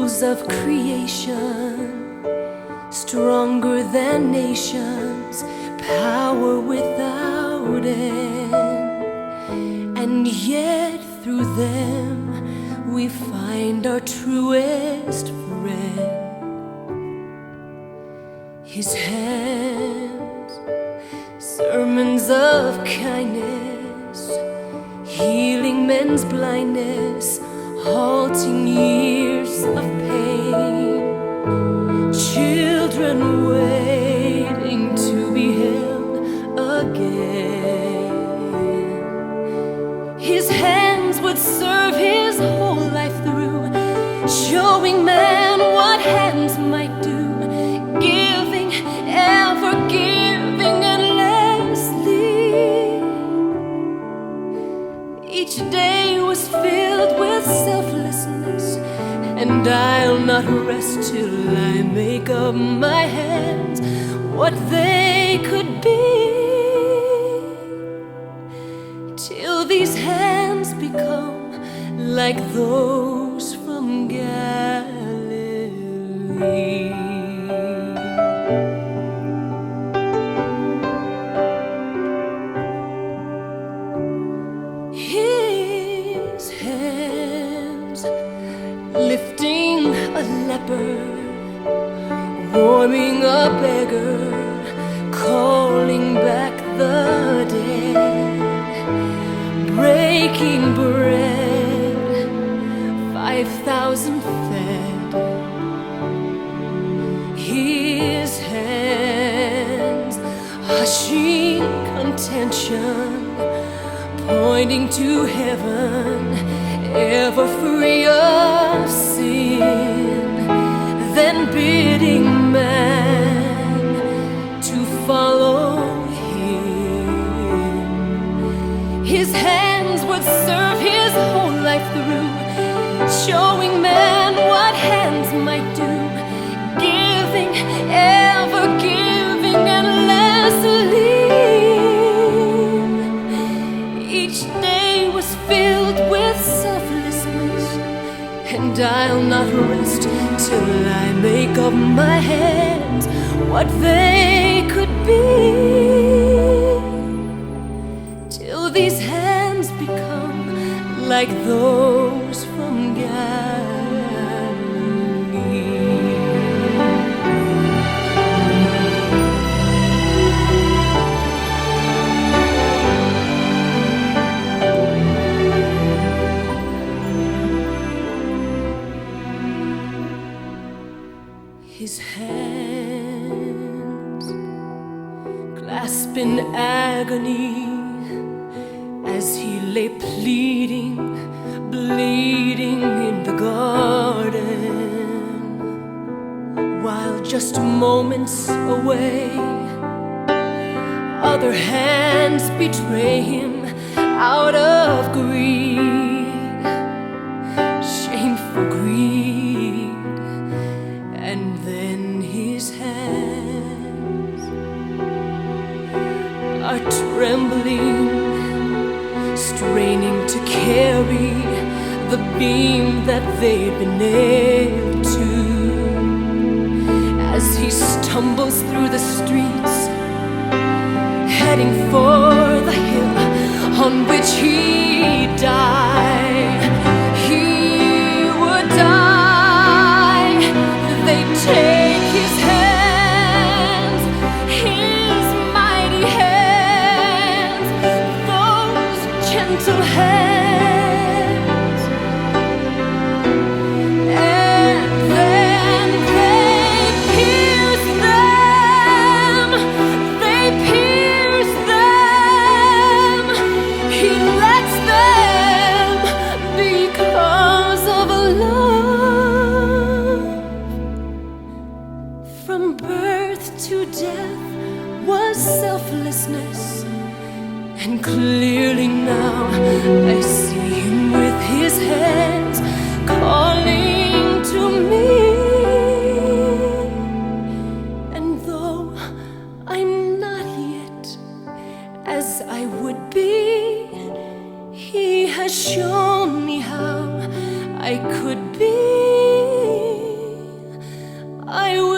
echoes of creation, stronger than nations, power without end. And yet through them we find our truest friend. His hands, sermons of kindness, healing men's blindness, halting years of pain, children waiting to be held again. His hands would serve his whole life through, showing man what hands might do, giving, ever giving endlessly. Each day was filled with selflessness, and I'll not rest till I make of my hands what they could be, till these hands become like those from Galilee. His hands lifting a leper, warming a beggar, calling back the dead, breaking bread, 5,000 fed. His hands hushing contention, pointing to heaven, ever free of sin, then bidding man to follow him. His hands would serve his whole life through, showing man what hands might do, giving, ever giving endlessly. Each day was filled with selflessness, and I'll not rest till I make of my hands what they could be, till these hands become like those from Galilee. His hands clasp in agony as he lay pleading, bleeding in the garden, while just moments away other hands betray him out of greed, shameful greed. And then his hands are trembling, straining to carry the beam that they've been nailed to, as he stumbles through the streets, heading for the hill on which he died. He would die. They take his hands, his mighty hands, those gentle hands, and then they pierce them, they pierce them. He lets them because of love. From birth to death was selflessness, and clearly now I see him with his hands calling to me. And though I'm not yet as I would be, he has shown me how I could be. I